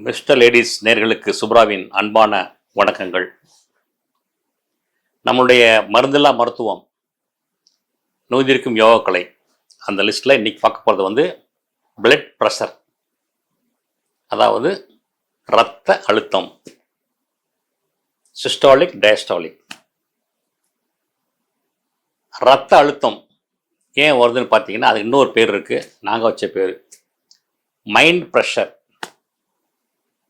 Mister ladies நேர்களுக்கு சுப்ராவின் அன்பான வணக்கங்கள். நம்மளுடைய மருந்தில்லா மருத்துவம் நோய்திருக்கும் யோகக்கலை அந்த லிஸ்ட்டில் இன்றைக்கி பார்க்க போகிறது வந்து பிளட் ப்ரெஷர், அதாவது இரத்த அழுத்தம், சிஸ்டாலிக் டயஸ்டாலிக். இரத்த அழுத்தம் ஏன் வருதுன்னு பார்த்தீங்கன்னா அதுக்கு இன்னொரு பேர் இருக்குது, நாங்கள் வச்ச பேர் மைண்ட் ப்ரெஷர்.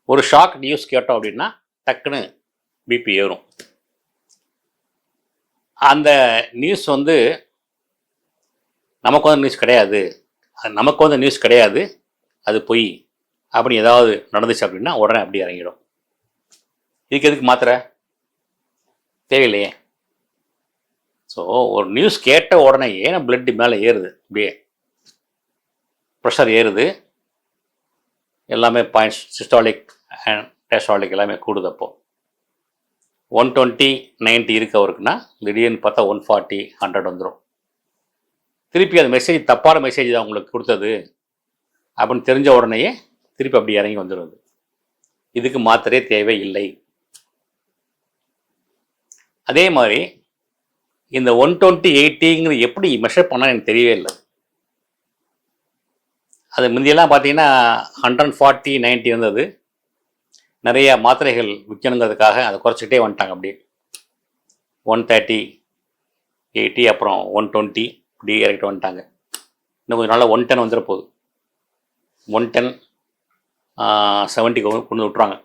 ஒரு ஷாக் நியூஸ் கேட்டோம் அப்படின்னா டக்குன்னு பிபி ஏறும். அந்த நியூஸ் வந்து நமக்கு வந்து நியூஸ் கிடையாது, அது பொய் அப்படி ஏதாவது நடந்துச்சு அப்படின்னா உடனே அப்படி இறங்கிடும். இதுக்கு எதுக்கு மாத்திரை தேவையில்லையே. ஸோ ஒரு நியூஸ் கேட்ட உடனே ஏன்னா பிளட் மேலே ஏறுது, அப்படியே ப்ரெஷர் ஏறுது, எல்லாமே பாயிண்ட்ஸ் சிஸ்டாலிக் அண்ட் டயஸ்டாலிக் எல்லாமே கூடுது. அப்போ 120 90 இருக்கவருக்குன்னா திடீர்னு பார்த்தா 140 100 வந்துடும். திருப்பி அது மெசேஜ் தப்பான மெசேஜ் தான் உங்களுக்கு கொடுத்தது அப்படின்னு தெரிஞ்ச உடனேயே திருப்பி அப்படி இறங்கி வந்துடுது. இதுக்கு மாத்திரையே தேவை இல்லை. அதே மாதிரி இந்த 120 80 எப்படி மெஷர் பண்ணால் எனக்கு தெரியவே இல்லை. அது முந்தியெல்லாம் பார்த்தீங்கன்னா 140 90 இருந்தது. நிறைய மாத்திரைகள் விற்கணுங்கிறதுக்காக அதை குறைச்சிக்கிட்டே வந்துட்டாங்க. அப்படியே 130 80 அப்புறம் 120 இப்படி இறக்கிட்டு வந்துட்டாங்க. இன்னும் கொஞ்சம் நாளில் 110 வந்துட போகுது. 110 70 கொண்டு விட்ருவாங்க.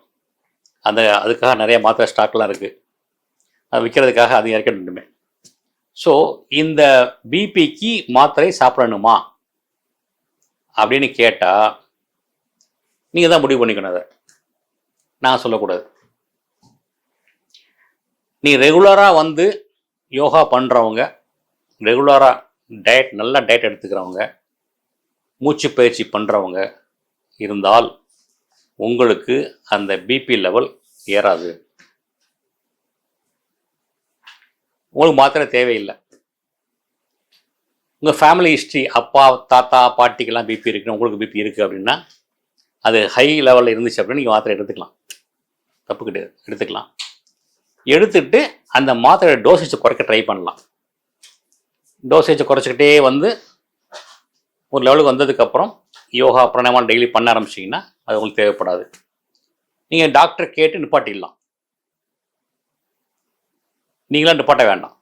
அதுக்காக நிறைய மாத்திரை ஸ்டாக்லாம் இருக்குது, அது விற்கிறதுக்காக அது இறக்கணுமே. ஸோ இந்த பிபிக்கு மாத்திரை சாப்பிடணுமா அப்படின்னு கேட்டால் நீங்கள் தான் முடிவு பண்ணிக்கணும். அதை நான் சொல்லக்கூடாது. நீ ரெகுலராக வந்து யோகா பண்ணுறவங்க, ரெகுலராக நல்ல டயட் எடுத்துக்கிறவங்க, மூச்சு பயிற்சி பண்ணுறவங்க இருந்தால் உங்களுக்கு அந்த பிபி லெவல் ஏறாது. உங்களுக்கு மாத்திரை தேவையில்லை. உங்கள் ஃபேமிலி ஹிஸ்ட்ரி, அப்பா தாத்தா பாட்டிக்கெல்லாம் பிபி இருக்குன்னு உங்களுக்கு பிபி இருக்குது அப்படின்னா அது ஹை லெவலில் இருந்துச்சு அப்படின்னு நீங்கள் மாத்திரை எடுத்துக்கலாம், தப்பு கிடையாது, எடுத்துக்கலாம். எடுத்துட்டு அந்த மாத்திரை டோசேஜை குறைக்க ட்ரை பண்ணலாம். டோசேஜை குறைச்சிக்கிட்டே வந்து ஒரு லெவலுக்கு வந்ததுக்கப்புறம் யோகா பிராணாயாமம் டெய்லி பண்ண ஆரம்பிச்சிங்கன்னா அது உங்களுக்கு தேவைப்படாது. நீங்கள் டாக்டரை கேட்டு நிப்பாட்டிடலாம். நீங்களாம் நிப்பாட்ட வேண்டாம்.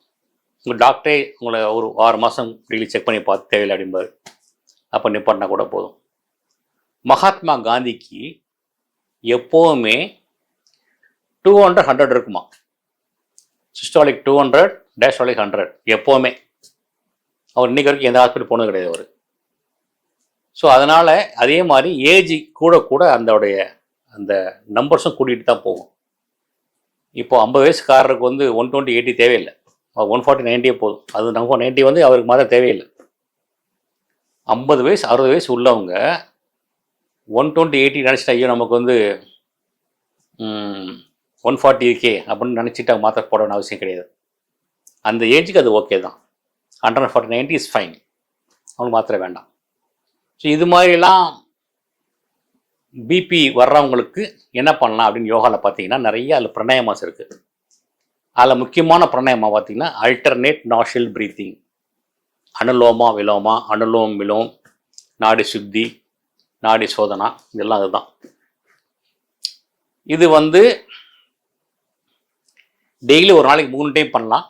உங்கள் டாக்டரே உங்களை ஒரு 6 மாதம் டெய்லி செக் பண்ணி பார்த்து தேவையில்லை அப்படிம்பாரு. அப்போ நிப்பாட்டினா கூட போதும். மகாத்மா காந்திக்கு எப்போவுமே 200 100 இருக்குமா. சிஸ்டாலிக் 200 டயஸ்டாலிக் 100 எப்போவுமே. அவர் இன்றைக்கி வரைக்கும் எந்த ஹாஸ்பிட்டல் போனது கிடையாது அவர். ஸோ அதனால் அதே மாதிரி ஏஜ் கூட அந்த நம்பர்ஸும் கூட்டிகிட்டு தான் போகும். இப்போது 50 வயசுக்காரருக்கு வந்து 120 80 தேவையில்லை, 140 90 போதும். அது நம்ம 90 வந்து அவருக்கு மாத்திரம் தேவையில்லை. 50 வயசு 60 வயசு உள்ளவங்க 120 80 நினச்சிட்டா ஐயோ நமக்கு வந்து 140 இருக்கே அப்படின்னு நினச்சிட்டு அவங்க மாத்திரை போட வேண்டிய அவசியம் கிடையாது. அந்த ஏஜுக்கு அது ஓகே தான். 140 90 இஸ் ஃபைன், அவங்களுக்கு மாத்திரை வேண்டாம். ஸோ இது மாதிரிலாம் பிபி வர்றவங்களுக்கு என்ன பண்ணலாம் அப்படின்னு யோகாவில் பார்த்தீங்கன்னா நிறைய அதில் பிராணாயாமாஸ் இருக்குது. அதில் முக்கியமான பிராணாயாமா பார்த்தீங்கன்னா அல்டர்னேட் நாஷில் ப்ரீத்திங், அனுலோமா விலோமா, அனுலோம் விலோம், நாடி சுத்தி, நாடி சோதனா, இதெல்லாம் அதுதான். இது வந்து டெய்லி ஒரு நாளைக்கு 3 டைம் பண்ணலாம்.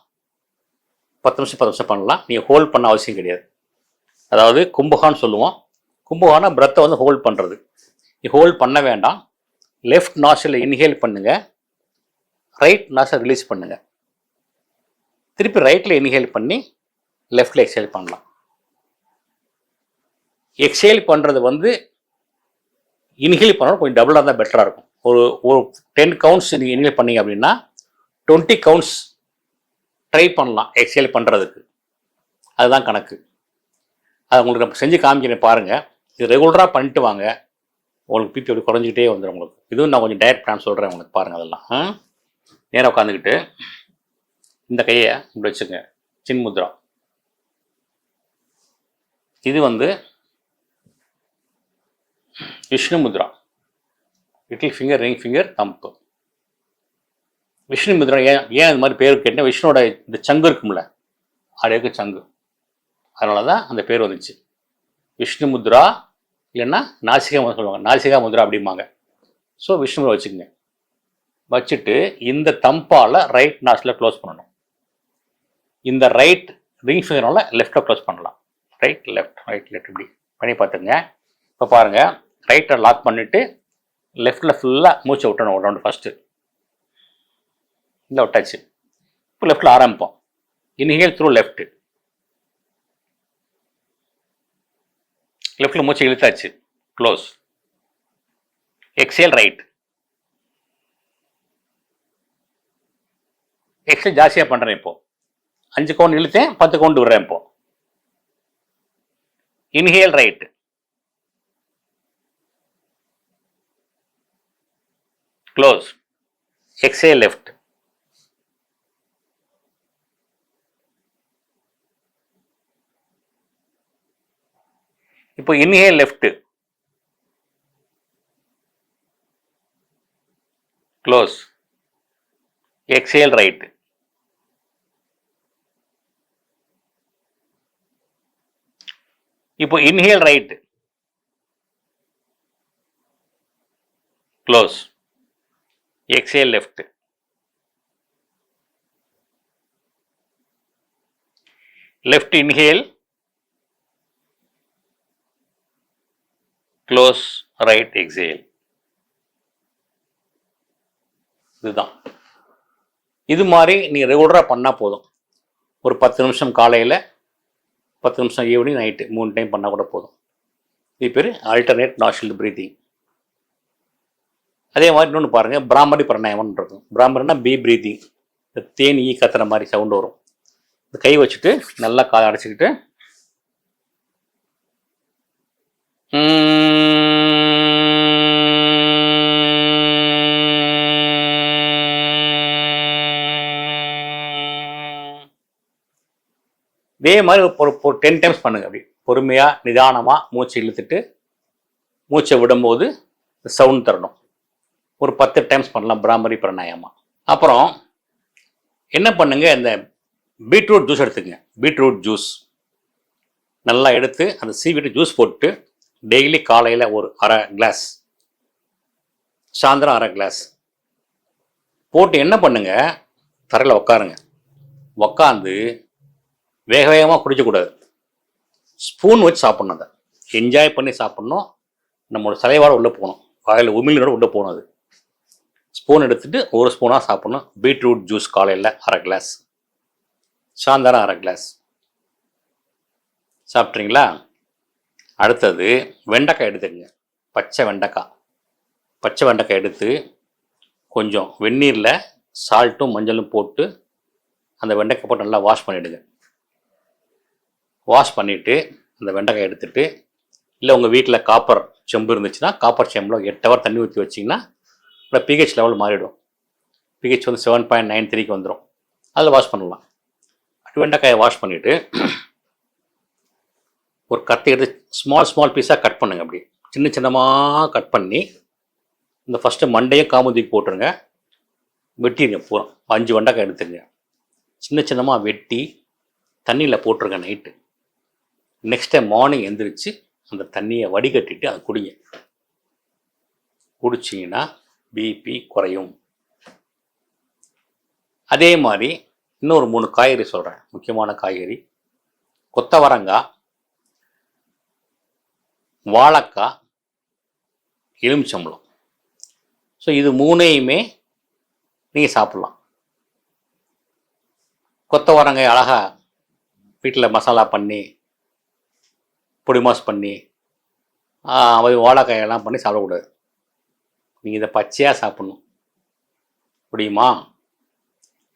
10 நிமிஷம் 10 நிமிஷம் பண்ணலாம். நீங்கள் ஹோல்ட் பண்ண அவசியம் கிடையாது. அதாவது கும்பகான்னு சொல்லுவோம். கும்பகான பிரத்தை வந்து ஹோல்ட் பண்ணுறது. நீ ஹோல்ட் பண்ண வேண்டாம். லெஃப்ட் நாஷில் இன்ஹேல் பண்ணுங்கள், ரைட் நாஷில் ரிலீஸ் பண்ணுங்கள். திருப்பி ரைட்டில் இன்ஹேல் பண்ணி லெஃப்டில் எக்ஸேல் பண்ணலாம். எக்ஸேல் பண்ணுறது வந்து இன்ஹேல் பண்ணணும் கொஞ்சம் டபுளாக இருந்தால் பெட்டராக இருக்கும். ஒரு 10 கவுண்ட்ஸ் நீங்கள் இன்ஹேல் பண்ணீங்க அப்படின்னா 20 கவுண்ட்ஸ் ட்ரை பண்ணலாம் எக்ஸேல் பண்ணுறதுக்கு. அதுதான் கணக்கு. அது உங்களுக்கு நம்ம செஞ்சு காமிக்கிறேன் பாருங்கள். இது ரெகுலராக பண்ணிட்டு வாங்க, உங்களுக்கு பிபி அப்படி குறைஞ்சிக்கிட்டே வந்துடும் உங்களுக்கு. இதுவும் நான் கொஞ்சம் டயட் பிளான் சொல்கிறேன் உங்களுக்கு, பாருங்கள். அதெல்லாம் நேராக உட்காந்துக்கிட்டு இந்த கையை இப்படி வச்சுங்க, சின்முத்ரா. இது வந்து விஷ்ணு முத்ரா. Little finger, ring finger, thumb. Vishnu முத்ரா ஏன் அது மாதிரி பேர் கேட்டால் விஷ்ணுவோட இந்த சங்கு இருக்கும்ல, அது சங்கு, அதனால தான் அந்த பேர் வந்துச்சு. விஷ்ணு முத்ரா இல்லைன்னா நாசிகா சொல்லுவாங்க, நாசிகா முத்ரா அப்படிம்பாங்க. ஸோ விஷ்ணு முத்ரா வச்சுக்கோங்க. வச்சுட்டு இந்த தம்பால் ரைட் நாசில் க்ளோஸ் பண்ணணும். இந்த ரைட் ரிங் ஃபிங்கரால் லெஃப்டில் க்ளோஸ் பண்ணலாம். ரைட் லெஃப்ட் இப்படி பண்ணி பார்த்துங்க. இப்போ பாருங்கள், ரைட்டை லாக் பண்ணிவிட்டு லெஃப்டில் ஃபுல்லாக மூச்சை விட்டணும் ஒரு ரவுண்டு ஃபஸ்ட்டு. இல்லை விட்டாச்சு. இப்போ லெஃப்டில் ஆரம்பிப்போம். Inhale through left. லெஃப்டில் மூச்சை இழுத்தாச்சு, க்ளோஸ். Exhale right. எக்ஸேல் ஜாஸ்தியாக பண்ணுறேன். இப்போது 5 கவுண்ட் இழுத்தேன், 10 கவுண்ட் விடுறேன். இப்போ inhale right. Close. Exhale left. இப்போ inhale left. Close. Exhale right. இப்போ inhale right. Close. Exhale left. Left inhale. Close. Right exhale. இதுதான். இது மாதிரி நீ ரெகுலராக பண்ணால் போதும். ஒரு 10 நிமிஷம் காலையில், 10 நிமிஷம் ஈவினிங், நைட்டு 3 டைம் பண்ணால் கூட போதும். இது பேர் ஆல்டர்னேட் நாஸ்ட்ரல் பிரீத்திங். அதே மாதிரி இன்னொன்று பாருங்கள், பிராமரி பிராணாயாமம்னு இருக்கும். பிராமரினா பீ பிரீத்திங். இந்த தேன் ஈ கத்துற மாதிரி சவுண்டு வரும். இந்த கை வச்சுட்டு நல்லா காலை அடைச்சிக்கிட்டு இதே மாதிரி ஒரு 10 டைம்ஸ் பண்ணுங்க. அப்படி பொறுமையாக நிதானமாக மூச்சை இழுத்துட்டு மூச்சை விடும்போது சவுண்ட் தரணும். ஒரு 10 டைம்ஸ் பண்ணலாம் பிராமரி பிராணாயாமா. அப்புறம் என்ன பண்ணுங்க, இந்த பீட்ரூட் ஜூஸ் எடுத்துக்கங்க. பீட்ரூட் ஜூஸ் நல்லா எடுத்து அந்த சீவிட்டு ஜூஸ் போட்டு டெய்லி காலையில் ஒரு அரை கிளாஸ், சாயந்தரம் அரை கிளாஸ் போட்டு என்ன பண்ணுங்க, தரையில் உட்காருங்க. உக்காந்து வேக வேகமாக குடிக்கக்கூடாது. ஸ்பூன் வச்சு சாப்பிட்ணும். அதை என்ஜாய் பண்ணி சாப்பிட்ணும். நம்மளோட சலைவாட உள்ளே போகணும், வாயில் உமிழ்நோட உள்ளே போகணும். அது ஸ்பூன் எடுத்துகிட்டு ஒரு ஸ்பூனாக சாப்பிட்ணும். பீட்ரூட் ஜூஸ் காலையில் அரை கிளாஸ், சாயந்தரம் அரை கிளாஸ் சாப்பிட்றீங்களா? அடுத்தது வெண்டைக்காய் எடுத்துக்கங்க. பச்சை வெண்டைக்காய் எடுத்து கொஞ்சம் வெந்நீரில் சால்ட்டும் மஞ்சளும் போட்டு அந்த வெண்டைக்காய் போட்டு நல்லா வாஷ் பண்ணிவிடுங்க. வாஷ் பண்ணிவிட்டு அந்த வெண்டைக்காய் எடுத்துகிட்டு, இல்லை உங்கள் வீட்டில் காப்பர் செம்பு இருந்துச்சுன்னா காப்பர் செம்பில் 8 ஹவர் தண்ணி ஊற்றி வச்சிங்கன்னா இப்போ பிஹெச் லெவல் மாறிடும். பிஹெச் வந்து 7.93க்கு வந்துடும். அதில் வாஷ் பண்ணலாம். வெண்டைக்காயை வாஷ் பண்ணிவிட்டு ஒரு கத்தி எடுத்து ஸ்மால் பீஸாக கட் பண்ணுங்க. அப்படி சின்னமாக கட் பண்ணி இந்த ஃபஸ்ட்டு மண்டையும் காமுதிக்கு போட்டுருங்க. வெட்டிடுங்க. பூரா 5 வெண்டைக்காய் எடுத்துங்க. சின்னமாக வெட்டி தண்ணியில் போட்டுருங்க நைட்டு. நெக்ஸ்ட் டைம் மார்னிங் எழுந்திரிச்சு அந்த தண்ணியை வடிகட்டிட்டு அதை குடிங்க. குடிச்சிங்கன்னா பிபி குறையும். அதே மாதிரி இன்னொரு 3 காய்கறி சொல்கிறேன், முக்கியமான காய்கறி. கொத்தவரங்காய், வாழைக்காய், எலுமிச்சம்பழம். ஸோ இது 3ஐயுமே நீங்கள் சாப்பிட்லாம். கொத்தவரங்காய் அழகாக வீட்டில் மசாலா பண்ணி பொடி மாஸ் பண்ணி வாழைக்காயெல்லாம் பண்ணி சாப்பிடக்கூடாது. நீங்கள் இதை பச்சையாக சாப்பிட்ணும். முடியுமா?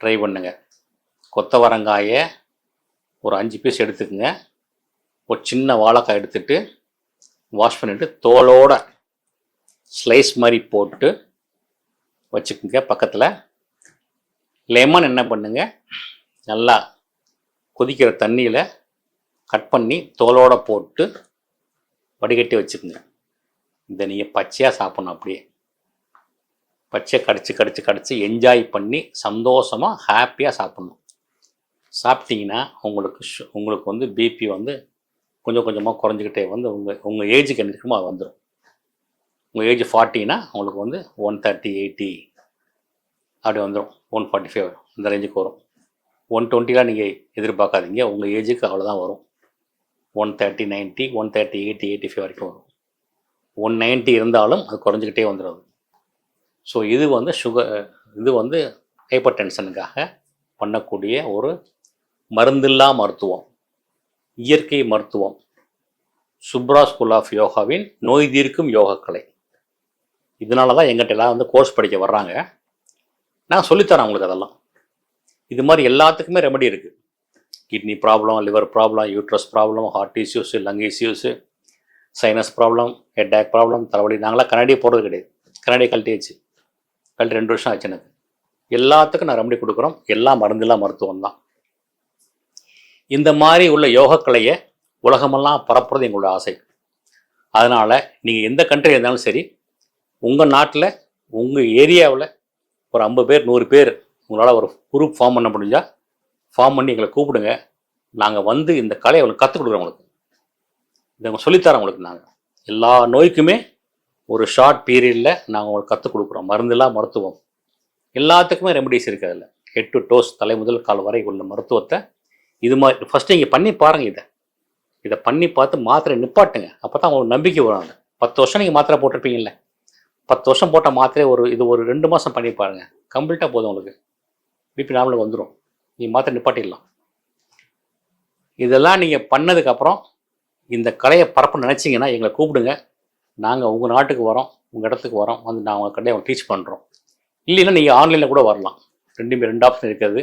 ட்ரை பண்ணுங்க. கொத்தவரங்காயை ஒரு 5 பீஸ் எடுத்துக்கோங்க. ஒரு சின்ன வாழைக்காய் எடுத்துகிட்டு வாஷ் பண்ணிவிட்டு தோலோட ஸ்லைஸ் மாதிரி போட்டு வச்சுக்கோங்க. பக்கத்தில் லெமன் என்ன பண்ணுங்க, நல்லா கொதிக்கிற தண்ணியில் கட் பண்ணி தோலோடு போட்டு வடிகட்டி வச்சுக்கோங்க. இதை நீங்கள் பச்சையாக சாப்பிட்ணும். அப்படியே பச்சை கடிச்சு என்ஜாய் பண்ணி சந்தோஷமாக ஹாப்பியாக சாப்பிட்ணும். சாப்பிட்டீங்கன்னா உங்களுக்கு வந்து பிபி வந்து கொஞ்சம் கொஞ்சமாக குறைஞ்சிக்கிட்டே வந்து உங்கள் ஏஜுக்கு என்ன இருக்குமோ அது வந்துடும். உங்கள் ஏஜ் 40னா உங்களுக்கு வந்து 130, 80 அப்படி வந்துடும். 145 இந்த ரேஞ்சுக்கு வரும். 120 நீங்கள் எதிர்பார்க்காதீங்க, உங்கள் ஏஜுக்கு அவ்வளோதான் வரும். 130, 90, 130, 80, 85 வரைக்கும் வரும். 190 இருந்தாலும் அது குறைஞ்சிக்கிட்டே வந்துடும். ஸோ இது வந்து ஹைப்பர் டென்ஷனுக்காக பண்ணக்கூடிய ஒரு மருந்தில்லா மருத்துவம், இயற்கை மருத்துவம். சுப்ரா ஸ்கூல் ஆஃப் யோகாவின் நோய் தீர்க்கும் யோகக்கலை. இதனால தான் எங்கிட்ட எல்லாம் வந்து கோர்ஸ் படிக்க வர்றாங்க. நான் சொல்லித்தரேன் உங்களுக்கு அதெல்லாம். இது மாதிரி எல்லாத்துக்குமே ரெமெடி இருக்குது. Kidney problem, liver problem, uterus problem, heart issues, lung issues, sinus problem, headache problem, தலைவலி. நாங்களாம் கண்ணாடியே போடுறது கிடையாது. கண்ணாடியை கழட்டி 2 வருஷம் ஆச்சு எனக்கு. எல்லாத்துக்கும் நான் ரெமெடி கொடுக்குறோம். எல்லாம் மருந்தெல்லாம் மருத்துவம் தான். இந்த மாதிரி உள்ள யோகக்கலையை உலகமெல்லாம் பரப்புறது எங்களோட ஆசை. அதனால் நீங்கள் எந்த கண்ட்ரி இருந்தாலும் சரி, உங்கள் நாட்டில் உங்கள் ஏரியாவில் ஒரு 50 பேர் 100 பேர் உங்களால் ஒரு குரூப் ஃபார்ம் பண்ண முடிஞ்சால் ஃபார்ம் பண்ணி எங்களை கூப்பிடுங்க. நாங்கள் வந்து இந்த கலையை அவங்களுக்கு கற்றுக் கொடுக்குறோம். உங்களுக்கு இதை சொல்லித்தரோம். உங்களுக்கு நாங்கள் எல்லா நோய்க்குமே ஒரு ஷார்ட் பீரியடில் நாங்கள் உங்களுக்கு கற்றுக் கொடுக்குறோம். மருந்தெல்லாம் மருத்துவம் எல்லாத்துக்குமே ரெமடிஸ் இருக்குது. அதில் ஹெட் டு டோஸ், தலை முதல் கால் வரை உள்ள மருத்துவத்தை இது மாதிரி ஃபஸ்ட்டு நீங்கள் பண்ணி பாருங்கள். இதை பண்ணி பார்த்து மாத்திரை நிப்பாட்டுங்க. அப்போ தான் உங்களுக்கு நம்பிக்கை வரும். அந்த 10 வருஷம் நீங்கள் மாத்திரை போட்டிருப்பீங்கல்ல, 10 வருஷம் போட்ட மாத்திரை ஒரு 2 மாதம் பண்ணி பாருங்கள். கம்ப்ளீட்டாக போதும் உங்களுக்கு. பிபி நார்மலுக்கு வந்துடும். நீங்கள் மாத்திரை நிப்பாட்டிடலாம். இதெல்லாம் நீங்கள் பண்ணதுக்கப்புறம் இந்த கலையை பரப்பு நினச்சிங்கன்னா எங்களை கூப்பிடுங்க. நாங்கள் உங்கள் நாட்டுக்கு வரோம், உங்கள் இடத்துக்கு வரோம், வந்து நான் உங்கள் கடையை டீச் பண்ணுறோம். இல்லைன்னா நீங்கள் ஆன்லைனில் கூட வரலாம். 2 ஆப்ஷன் இருக்கிறது.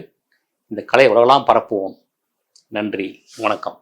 இந்த கலையை உலகெல்லாம் பரப்புவோம். நன்றி, வணக்கம்.